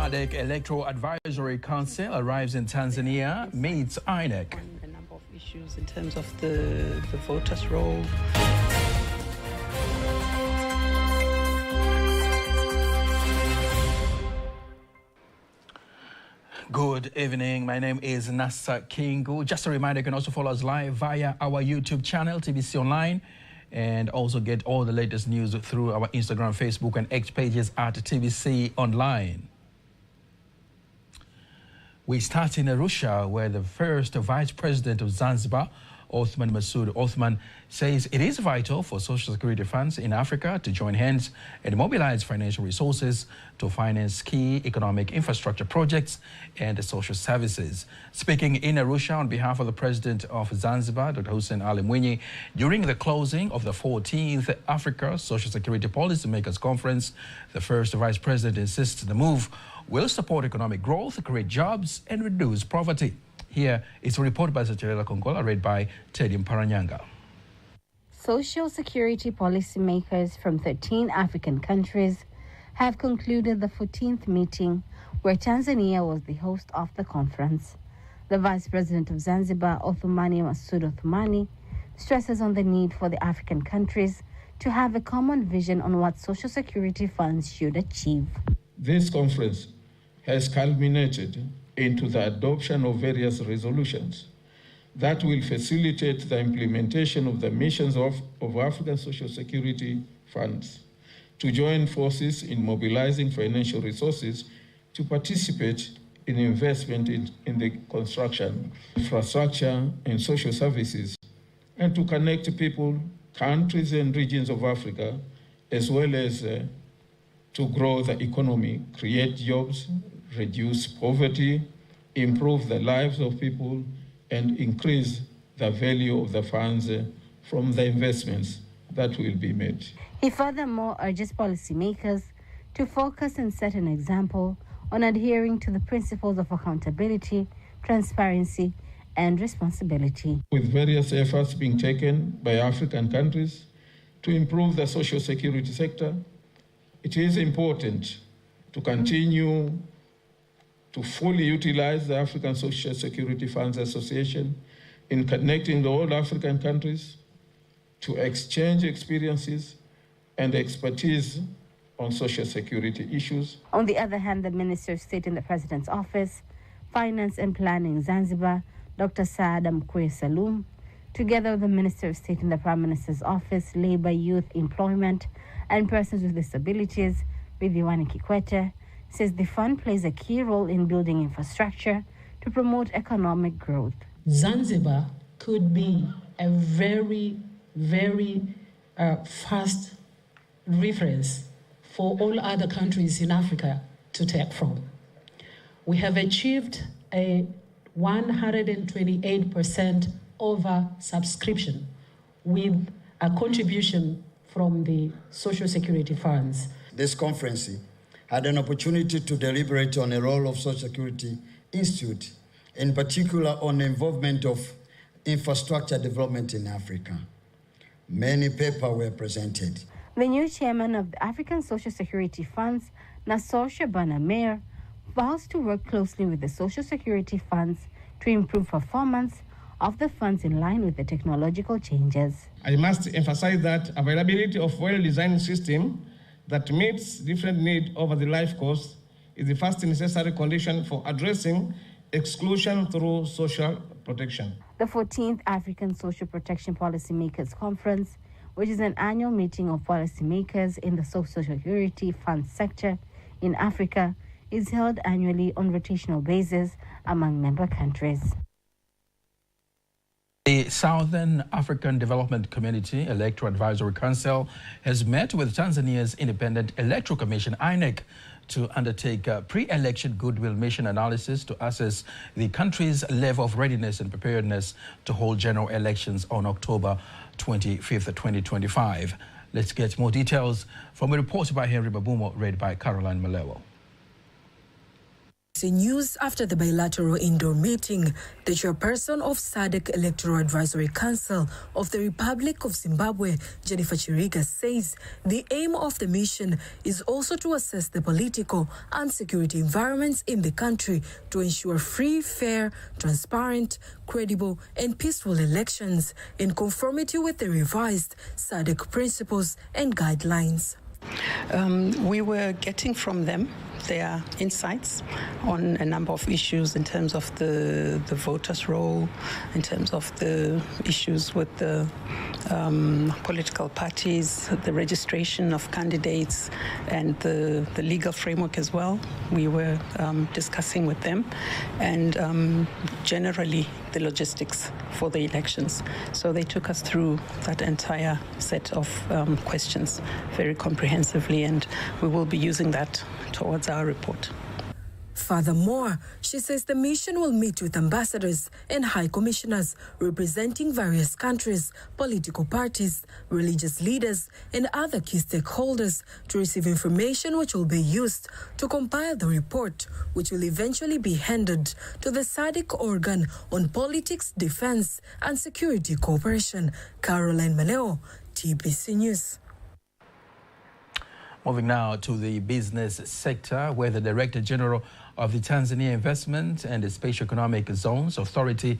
SADC Electoral Advisory Council arrives in Tanzania, meets INEC. A number of issues in terms of the voters' roll. Good evening. My name is Nasa Kingu. Just a reminder, you can also follow us live via our YouTube channel, TVC Online, and also get all the latest news through our Instagram, Facebook, and X pages at TVC Online. We start in Arusha, where the first Vice President of Zanzibar, Othman Masoud Othman, says it is vital for social security funds in Africa to join hands and mobilize financial resources to finance key economic infrastructure projects and social services. Speaking in Arusha on behalf of the President of Zanzibar, Dr. Hussein Ali Mwinyi, during the closing of the 14th Africa Social Security Policymakers Conference, the first Vice President insists the move will support economic growth, create jobs, and reduce poverty. Here is a report by Zacharela Kongola, read by Teddy Mparanyanga. Social security policymakers from 13 African countries have concluded the 14th meeting, where Tanzania was the host of the conference. The Vice President of Zanzibar, Othmani Masoud Othmani, stresses on the need for the African countries to have a common vision on what social security funds should achieve. This conference has culminated into the adoption of various resolutions that will facilitate the implementation of the missions of African social security funds to join forces in mobilizing financial resources to participate in investment in the construction, infrastructure, and social services, and to connect people, countries, and regions of Africa, as well as to grow the economy, create jobs, reduce poverty, improve the lives of people, and increase the value of the funds from the investments that will be made. He furthermore urges policymakers to focus and set an example on adhering to the principles of accountability, transparency, and responsibility. With various efforts being taken by African countries to improve the social security sector, it is important to continue to fully utilize the African Social Security Funds Association in connecting all African countries to exchange experiences and expertise on social security issues. On the other hand, the Minister of State in the President's Office, Finance and Planning Zanzibar, Dr. Saada Mkwe Salum, together with the Minister of State in the Prime Minister's Office, Labor, Youth, Employment, and Persons with Disabilities, Viviane Kikwete, says the fund plays a key role in building infrastructure to promote economic growth. Zanzibar could be a very, very fast reference for all other countries in Africa to take from. We have achieved a 128% over subscription with a contribution from the social security funds. This conference had an opportunity to deliberate on the role of Social Security Institute, in particular on the involvement of infrastructure development in Africa. Many papers were presented. The new chairman of the African Social Security Funds, Nassor Shabana Mayer, vows to work closely with the Social Security Funds to improve performance of the funds in line with the technological changes. I must emphasize that availability of well-designed system that meets different needs over the life course is the first necessary condition for addressing exclusion through social protection. The 14th African Social Protection Policymakers Conference, which is an annual meeting of policymakers in the Social Security Fund sector in Africa, is held annually on rotational basis among member countries. The Southern African Development Community Electoral Advisory Council has met with Tanzania's Independent Electoral Commission, INEC, to undertake a pre-election goodwill mission analysis to assess the country's level of readiness and preparedness to hold general elections on October 25th, 2025. Let's get more details from a report by Henry Babumo, read by Caroline Malewo. News after the bilateral indoor meeting, the chairperson of SADC Electoral Advisory Council of the Republic of Zimbabwe, Jennifer Chiriga, says the aim of the mission is also to assess the political and security environments in the country to ensure free, fair, transparent, credible and peaceful elections in conformity with the revised SADC principles and guidelines. We were getting from them their insights on a number of issues in terms of the voters' role, in terms of the issues with the political parties, the registration of candidates, and the legal framework as well. We were discussing with them, and generally the logistics for the elections. So they took us through that entire set of questions very comprehensively, and we will be using that towards our report. Furthermore, she says the mission will meet with ambassadors and high commissioners representing various countries, political parties, religious leaders, and other key stakeholders to receive information which will be used to compile the report, which will eventually be handed to the SADC organ on politics, defense, and security cooperation. Caroline Maleo, TBC News. Moving now to the business sector, where the Director General of the Tanzania Investment and the Special Economic Zones Authority,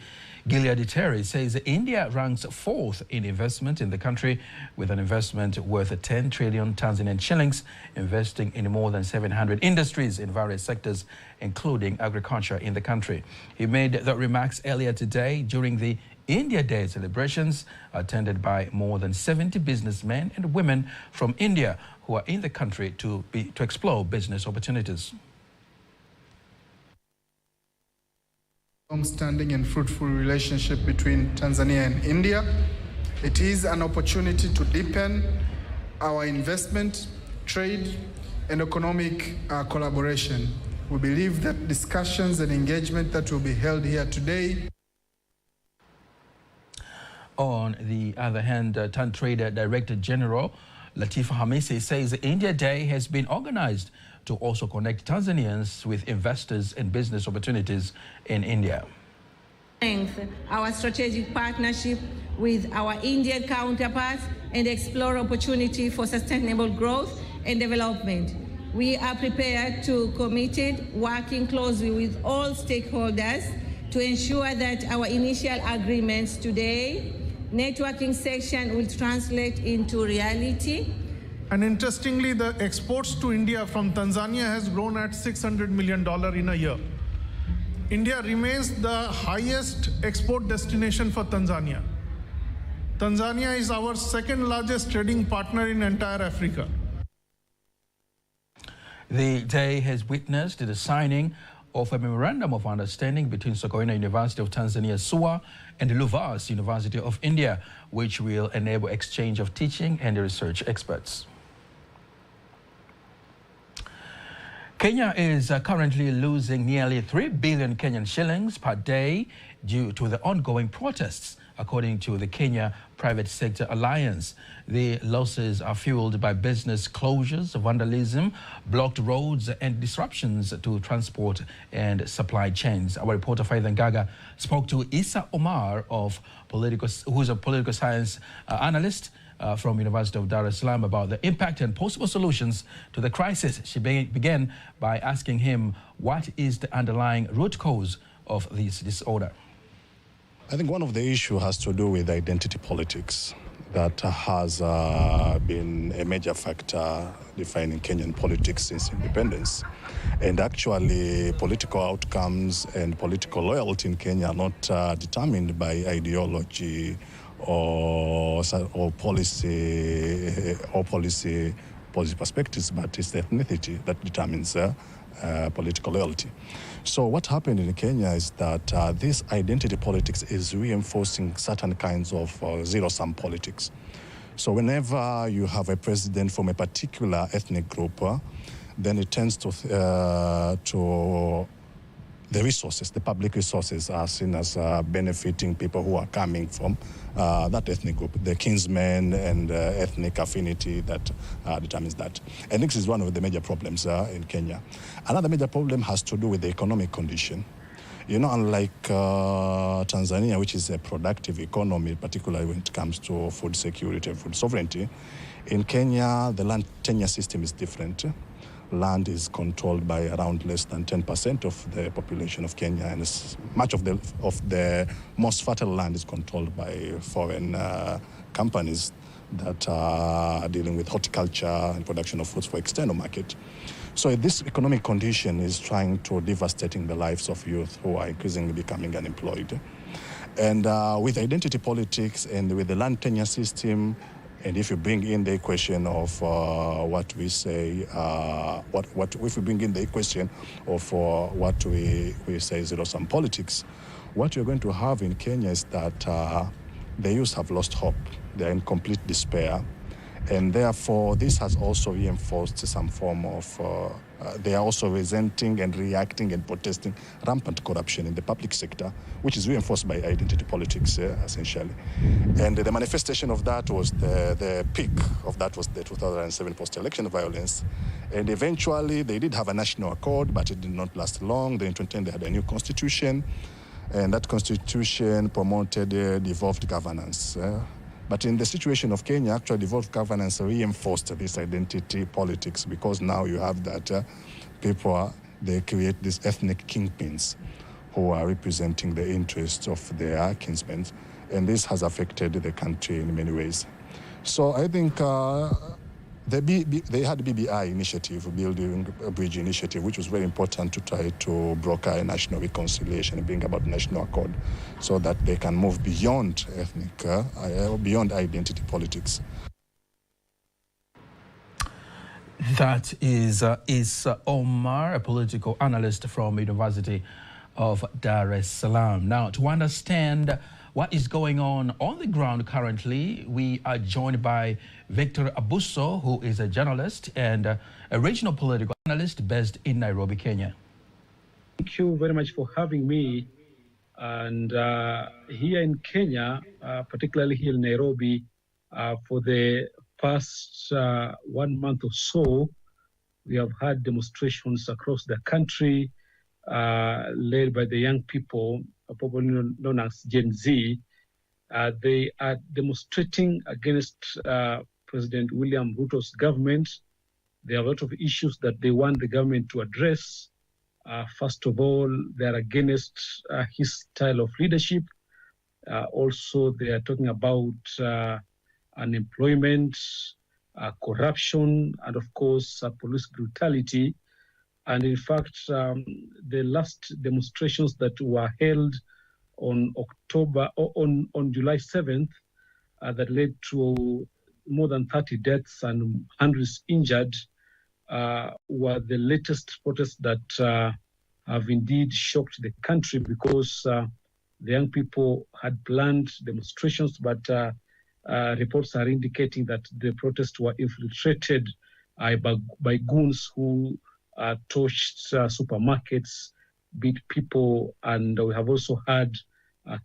Gilead Terry, says India ranks fourth in investment in the country, with an investment worth 10 trillion Tanzanian shillings, investing in more than 700 industries in various sectors, including agriculture in the country. He made the remarks earlier today during the India Day celebrations, attended by more than 70 businessmen and women from India who are in the country to explore business opportunities. Long-standing and fruitful relationship between Tanzania and India. It is an opportunity to deepen our investment, trade, and economic collaboration. We believe that discussions and engagement that will be held here today. On the other hand, TanTrade Director General Latifa Hamisi says the India Day has been organized to also connect Tanzanians with investors and business opportunities in India. Our strategic partnership with our Indian counterparts and explore opportunity for sustainable growth and development. We are prepared to committed working closely with all stakeholders to ensure that our initial agreements today networking section will translate into reality. And interestingly, the exports to India from Tanzania has grown at $600 million in a year. India remains the highest export destination for Tanzania. Tanzania is our second largest trading partner in entire Africa. The day has witnessed the signing of a memorandum of understanding between Sokoine University of Tanzania, SUA, and Luvas University of India, which will enable exchange of teaching and research experts. Kenya is currently losing nearly 3 billion Kenyan shillings per day due to the ongoing protests, according to the Kenya Private Sector Alliance. The losses are fueled by business closures, vandalism, blocked roads, and disruptions to transport and supply chains. Our reporter Faith Ngaga spoke to Isa Omar, who's a political science analyst from University of Dar es Salaam, about the impact and possible solutions to the crisis. She began by asking him what is the underlying root cause of this disorder. I think one of the issues has to do with identity politics that has been a major factor defining Kenyan politics since independence. And actually, political outcomes and political loyalty in Kenya are not determined by ideology or policy perspectives, but it's the ethnicity that determines political loyalty. So what happened in Kenya is that this identity politics is reinforcing certain kinds of zero-sum politics. So whenever you have a president from a particular ethnic group, then it tends to the resources, the public resources, are seen as benefiting people who are coming from that ethnic group, the kinsmen and ethnic affinity that determines that. And this is one of the major problems in Kenya. Another major problem has to do with the economic condition. You know, unlike Tanzania, which is a productive economy, particularly when it comes to food security and food sovereignty, in Kenya, the land tenure system is different. Land is controlled by around less than 10% of the population of Kenya, and much of the most fertile land is controlled by foreign companies that are dealing with horticulture and production of foods for external market. So this economic condition is trying to devastating the lives of youth who are increasingly becoming unemployed. And with identity politics and with the land tenure system, and if you bring in the equation of what we say, if we bring in the equation of what we say zero-sum politics, what you're going to have in Kenya is that the youth have lost hope. They're in complete despair. And therefore, this has also reinforced some form of, they are also resenting and reacting and protesting rampant corruption in the public sector, which is reinforced by identity politics, essentially. And the manifestation of that was the peak of that was the 2007 post-election violence. And eventually, they did have a national accord, but it did not last long. Then in 2010, they had a new constitution, and that constitution promoted devolved governance. But in the situation of Kenya, actually devolved governance reinforced this identity politics, because now you have that they create these ethnic kingpins who are representing the interests of their kinsmen. And this has affected the country in many ways. So I think they had BBI initiative, Building a Bridge initiative, which was very important to try to broker a national reconciliation and bring about national accord so that they can move beyond ethnic, beyond identity politics. That is Omar, a political analyst from University of Dar es Salaam. Now, to understand what is going on the ground currently, we are joined by Victor Abuso, who is a journalist and a regional political analyst based in Nairobi, Kenya. Thank you very much for having me. And here in Kenya, particularly here in Nairobi, for the past 1 month or so, we have had demonstrations across the country led by the young people, popularly known as Gen Z. They are demonstrating against President William Ruto's government. There are a lot of issues that they want the government to address. First of all, they are against his style of leadership. Also, they are talking about unemployment, corruption, and of course, police brutality. And in fact, the last demonstrations that were held on July 7th, that led to more than 30 deaths and hundreds injured, were the latest protests that have indeed shocked the country, because the young people had planned demonstrations, but reports are indicating that the protests were infiltrated by goons who torched supermarkets, beat people, and we have also had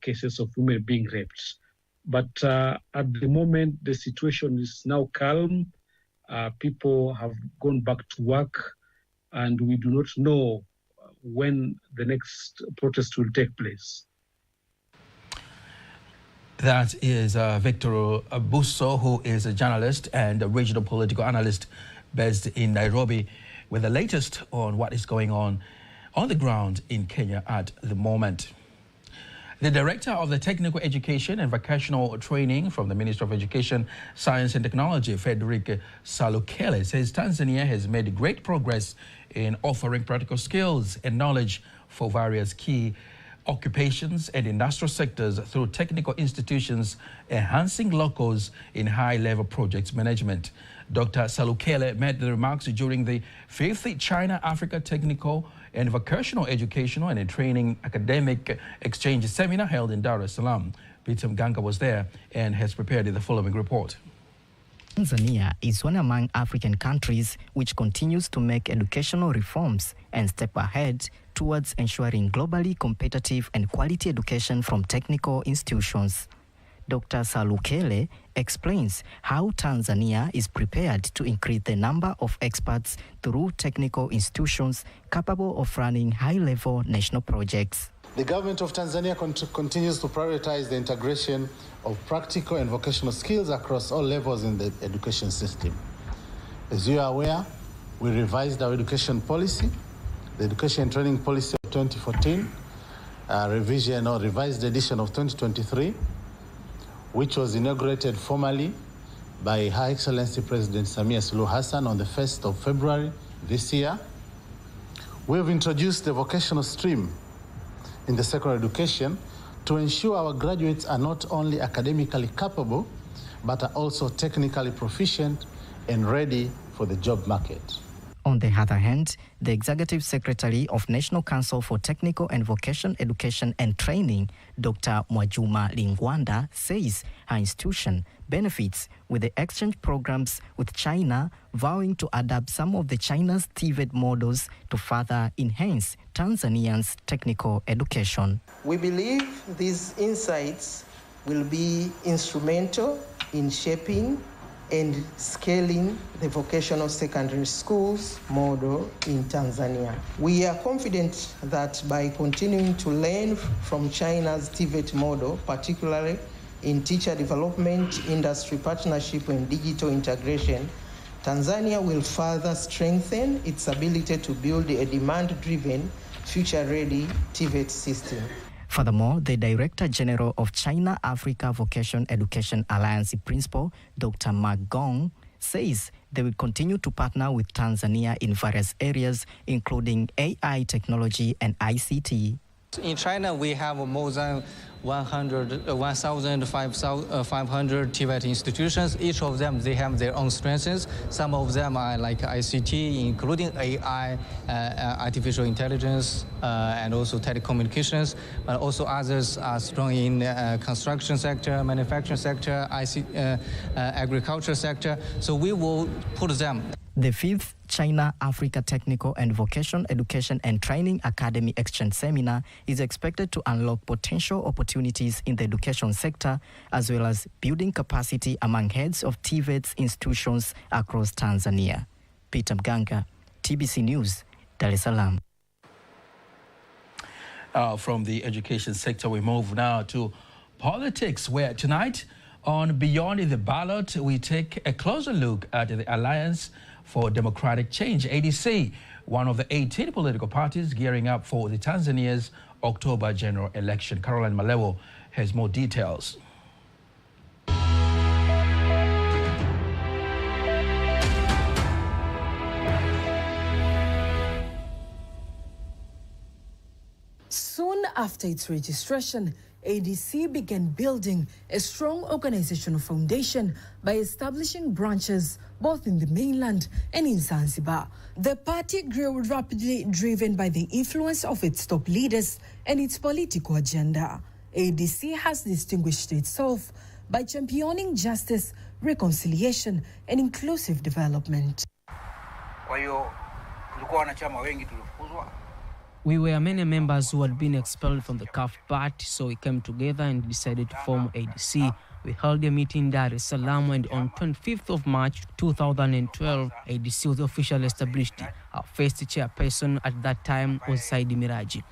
cases of women being raped. But at the moment, the situation is now calm. People have gone back to work, and we do not know when the next protest will take place. That is Victor Abuso, who is a journalist and a regional political analyst based in Nairobi, with the latest on what is going on the ground in Kenya at the moment. The Director of the Technical Education and Vocational Training from the Ministry of Education, Science and Technology, Frederick Salukele, says Tanzania has made great progress in offering practical skills and knowledge for various key occupations and industrial sectors through technical institutions, enhancing locals in high-level projects management. Dr. Salukele made the remarks during the 5th China-Africa Technical and Vocational Educational and Training Academic Exchange Seminar held in Dar es Salaam. Peter Mganga was there and has prepared the following report. Tanzania is one among African countries which continues to make educational reforms and step ahead towards ensuring globally competitive and quality education from technical institutions. Dr. Salukele explains how Tanzania is prepared to increase the number of experts through technical institutions capable of running high-level national projects. The government of Tanzania continues to prioritize the integration of practical and vocational skills across all levels in the education system. As you are aware, we revised our education policy, the Education and Training Policy of 2014, revision or revised edition of 2023, which was inaugurated formally by Her Excellency President Samia Suluhu Hassan on the 1st of February this year. We have introduced the vocational stream in the secondary education to ensure our graduates are not only academically capable, but are also technically proficient and ready for the job market. On the other hand, the Executive Secretary of National Council for Technical and Vocational Education and Training, Dr. Mwajuma Lingwanda, says her institution benefits with the exchange programs with China, vowing to adapt some of the China's TVET models to further enhance Tanzanians' technical education. We believe these insights will be instrumental in shaping and scaling the vocational secondary schools model in Tanzania. We are confident that by continuing to learn from China's TVET model, particularly in teacher development, industry partnership, and digital integration, Tanzania will further strengthen its ability to build a demand-driven, future-ready TVET system. Furthermore, the Director General of China Africa Vocational Education Alliance Principal, Dr. Mark Gong, says they will continue to partner with Tanzania in various areas, including AI technology and ICT. In China, we have more than 1,500 TVET institutions. Each of them, they have their own strengths. Some of them are like ICT, including AI, artificial intelligence, and also telecommunications. But also others are strong in construction sector, manufacturing sector, agriculture sector. So we will put them. The 5th China-Africa Technical and Vocational Education and Training Academy Exchange Seminar is expected to unlock potential opportunities in the education sector, as well as building capacity among heads of TVET institutions across Tanzania. Peter Mganga, TBC News, Dar es Salaam. From the education sector, we move now to politics, where tonight on Beyond the Ballot, we take a closer look at the Alliance for Democratic Change, ADC, one of the 18 political parties gearing up for the Tanzania's October general election. Caroline Malewo has more details. Soon after its registration, ADC began building a strong organizational foundation by establishing branches both in the mainland and in Zanzibar. The party grew rapidly, driven by the influence of its top leaders and its political agenda. ADC has distinguished itself by championing justice, reconciliation, and inclusive development. We were many members who had been expelled from the CUF party, so we came together and decided to form ADC. We held a meeting in Dar es Salaam, and on 25th of March 2012, ADC was officially established. Our first chairperson at that time was Saidi Miraji.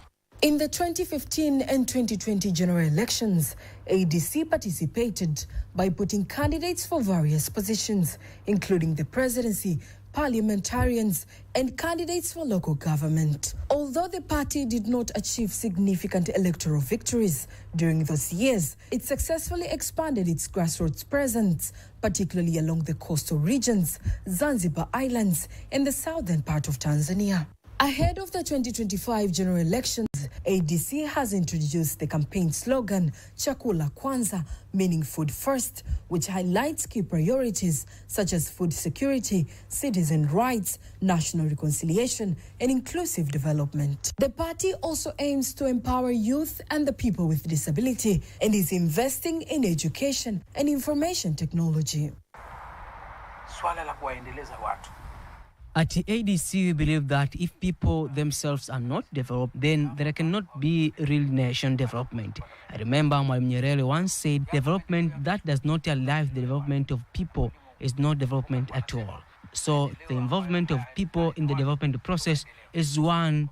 In the 2015 and 2020 general elections, ADC participated by putting candidates for various positions, including the presidency, parliamentarians, and candidates for local government. Although the party did not achieve significant electoral victories during those years, it successfully expanded its grassroots presence, particularly along the coastal regions, Zanzibar Islands, and the southern part of Tanzania. Ahead of the 2025 general elections, ADC has introduced the campaign slogan, Chakula Kwanza, meaning food first, which highlights key priorities such as food security, citizen rights, national reconciliation, and inclusive development. The party also aims to empower youth and the people with disability and is investing in education and information technology. swala la kuwaendeleza watu. At the ADC, we believe that if people themselves are not developed, then there cannot be real nation development. I remember Mwalimu Nyerere once said, development that does not allow the development of people is not development at all. So the involvement of people in the development process is one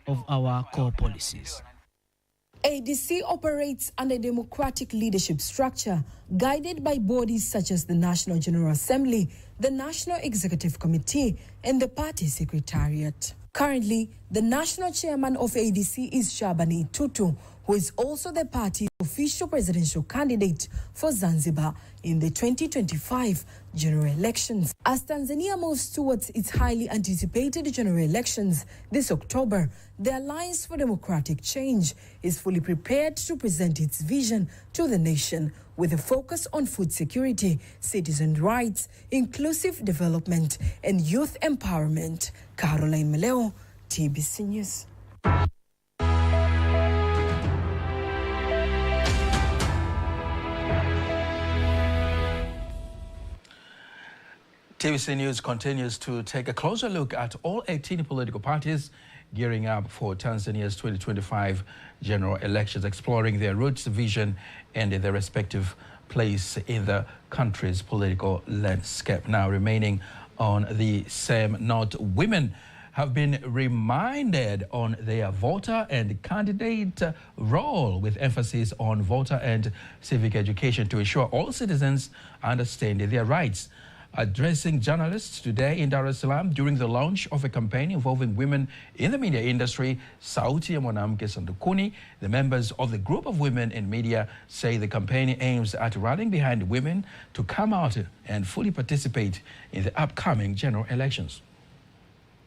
of our core policies. ADC operates under a democratic leadership structure guided by bodies such as the National General Assembly, the National Executive Committee, and the party secretariat. Currently, the national chairman of ADC is Shabani Tutu, who is also the party's official presidential candidate for Zanzibar in the 2025 general elections. As Tanzania moves towards its highly anticipated general elections this October, the Alliance for Democratic Change is fully prepared to present its vision to the nation with a focus on food security, citizen rights, inclusive development, and youth empowerment. Caroline Meleo, TBC News. TBC News continues to take a closer look at all 18 political parties gearing up for Tanzania's 2025 general elections, exploring their roots, vision, and their respective place in the country's political landscape. Now, remaining on the same note, women have been reminded on their voter and candidate role, with emphasis on voter and civic education to ensure all citizens understand their rights. Addressing journalists today in Dar es Salaam during the launch of a campaign involving women in the media industry, Sauti ya Mwanamke Sandukuni, the members of the group of women in media say the campaign aims at rallying behind women to come out and fully participate in the upcoming general elections.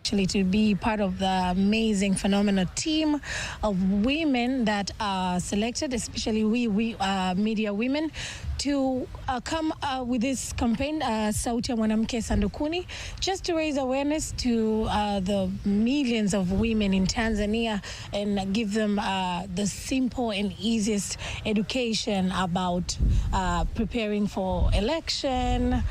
Actually, to be part of the amazing, phenomenal team of women that are selected, especially we media women, to come with this campaign, Sauti ya Mwanamke Sandukuni, just to raise awareness to the millions of women in Tanzania and give them the simple and easiest education about preparing for election,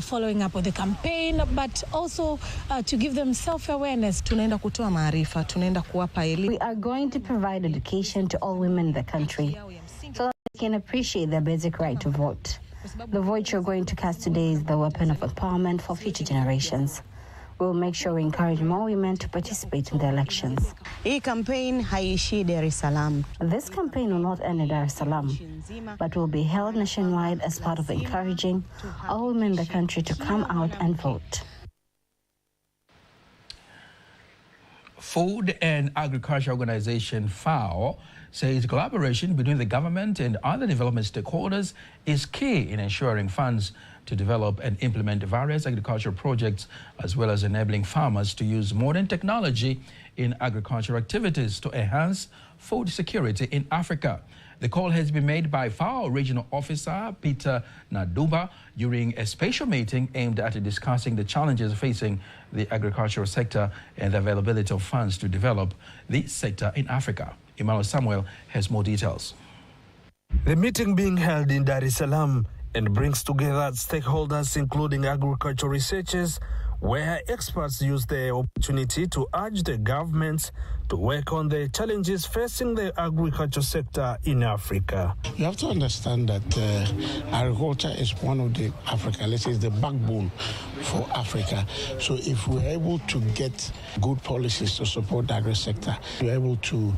following up with the campaign, but also to give them self-awareness. Tunaenda kutoa maarifa, tunaenda kuwapa elimu. We are going to provide education to all women in the country so that they can appreciate their basic right to vote. The vote you're going to cast today is the weapon of empowerment for future generations. We will make sure we encourage more women to participate in the elections. Hii campaign haiishi Dar es Salaam. This campaign will not end in Dar es Salaam, but will be held nationwide as part of encouraging all women in the country to come out and vote. Food and Agriculture Organization FAO says collaboration between the government and other development stakeholders is key in ensuring funds to develop and implement various agricultural projects, as well as enabling farmers to use modern technology in agricultural activities to enhance food security in Africa. The call has been made by FAO Regional Officer Peter Naduba during a special meeting aimed at discussing the challenges facing the agricultural sector and the availability of funds to develop the sector in Africa. Emmanuel Samuel has more details. The meeting being held in Dar es Salaam and brings together stakeholders including agricultural researchers, where experts use the opportunity to urge the governments to work on the challenges facing the agriculture sector in Africa. You have to understand that agriculture is one of the Africa, let's say, the backbone for Africa. So if we're able to get good policies to support the agri sector, we're able to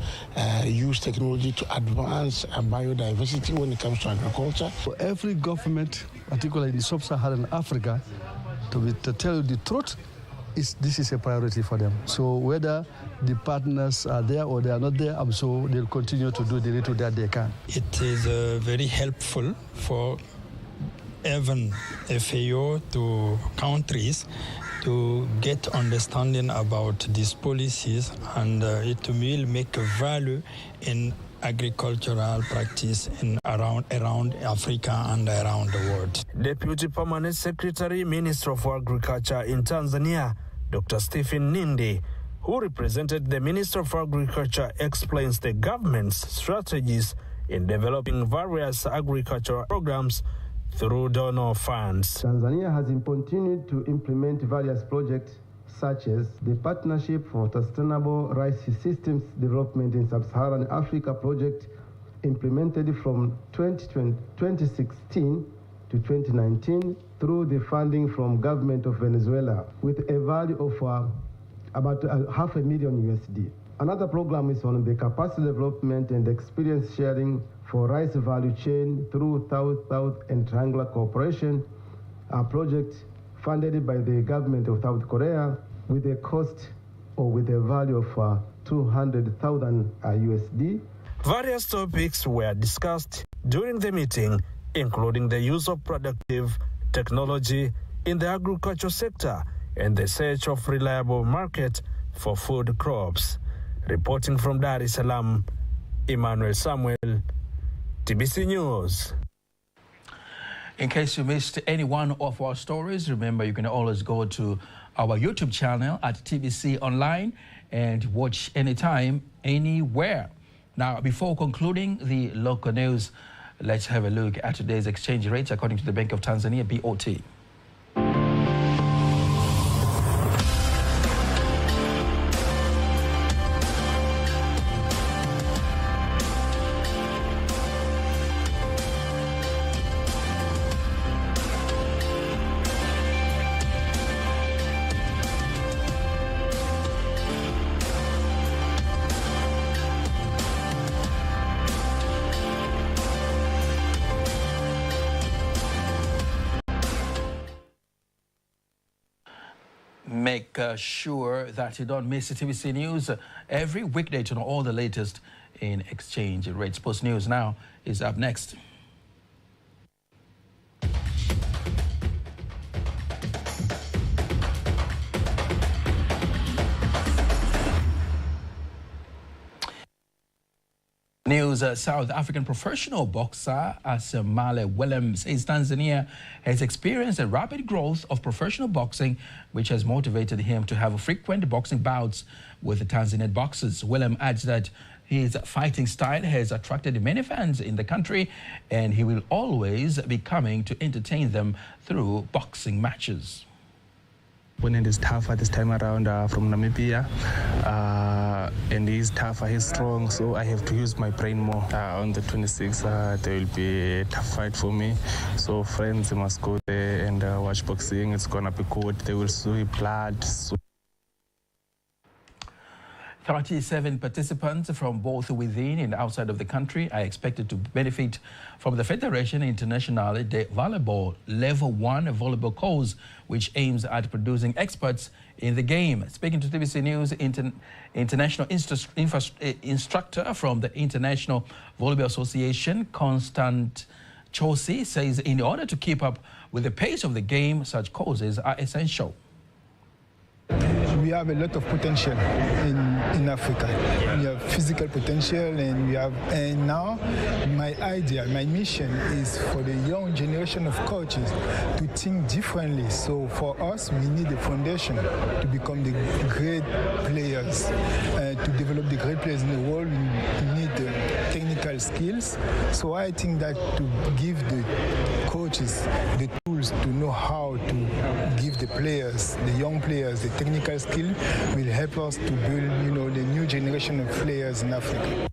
use technology to advance biodiversity when it comes to agriculture. For every government, particularly in sub-Saharan Africa, to tell you the truth, this is a priority for them. So whether the partners are there or they are not there, I'm sure they'll continue to do the little that they can. It is very helpful for even FAO to countries to get understanding about these policies, and it will make a value in agricultural practice in around Africa and around the world. Deputy Permanent Secretary, Minister of Agriculture in Tanzania, Dr. Stephen Nindi, who represented the Minister of Agriculture, explains the government's strategies in developing various agricultural programs through donor funds. Tanzania has continued to implement various projects such as the Partnership for Sustainable Rice Systems Development in Sub-Saharan Africa project, implemented from 2016 to 2019 through the funding from government of Venezuela with a value of about $500,000 USD. Another program is on the capacity development and experience sharing for rice value chain through South and Triangular Cooperation, a project funded by the government of South Korea with a cost or with a value of $200,000 USD. Various topics were discussed during the meeting, including the use of productive technology in the agriculture sector and the search of reliable market for food crops. Reporting from Dar es Salaam, Emmanuel Samuel, TBC News. In case you missed any one of our stories, remember you can always go to our YouTube channel at TBC Online and watch anytime, anywhere. Now, before concluding the local news, let's have a look at today's exchange rates according to the Bank of Tanzania, BOT. Make sure that you don't miss TBC News every weekday to know all the latest in exchange rates. Post News now is up next. News, South African professional boxer Asemale Willem says Tanzania has experienced a rapid growth of professional boxing, which has motivated him to have frequent boxing bouts with the Tanzanian boxers. Willem adds that his fighting style has attracted many fans in the country, and he will always be coming to entertain them through boxing matches. Opponent is tougher this time around from Namibia, and he's tougher, he's strong, so I have to use my brain more. On the 26th, there will be a tough fight for me, so friends must go there and watch boxing. It's gonna be good. They will see blood. 37 participants from both within and outside of the country are expected to benefit from the Federation Internationale de Volleyball Level 1 volleyball course, which aims at producing experts in the game. Speaking to TBC News, international instructor from the International Volleyball Association, Constant Chosi, says in order to keep up with the pace of the game, such courses are essential. We have a lot of potential in Africa. We have physical potential, and now my idea, my mission is for the young generation of coaches to think differently. So for us, we need a foundation to become the great players, to develop the great players in the world. We need technical skills. So I think that to give the coaches the tools to know how to give the players, the young players, the technical skill will help us to build, the new generation of players in Africa.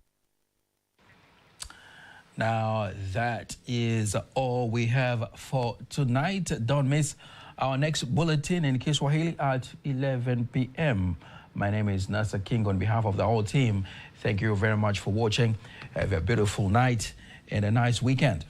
Now, that is all we have for tonight. Don't miss our next bulletin in Kiswahili at 11 p.m. My name is Nasa King. On behalf of the whole team, thank you very much for watching. Have a beautiful night and a nice weekend.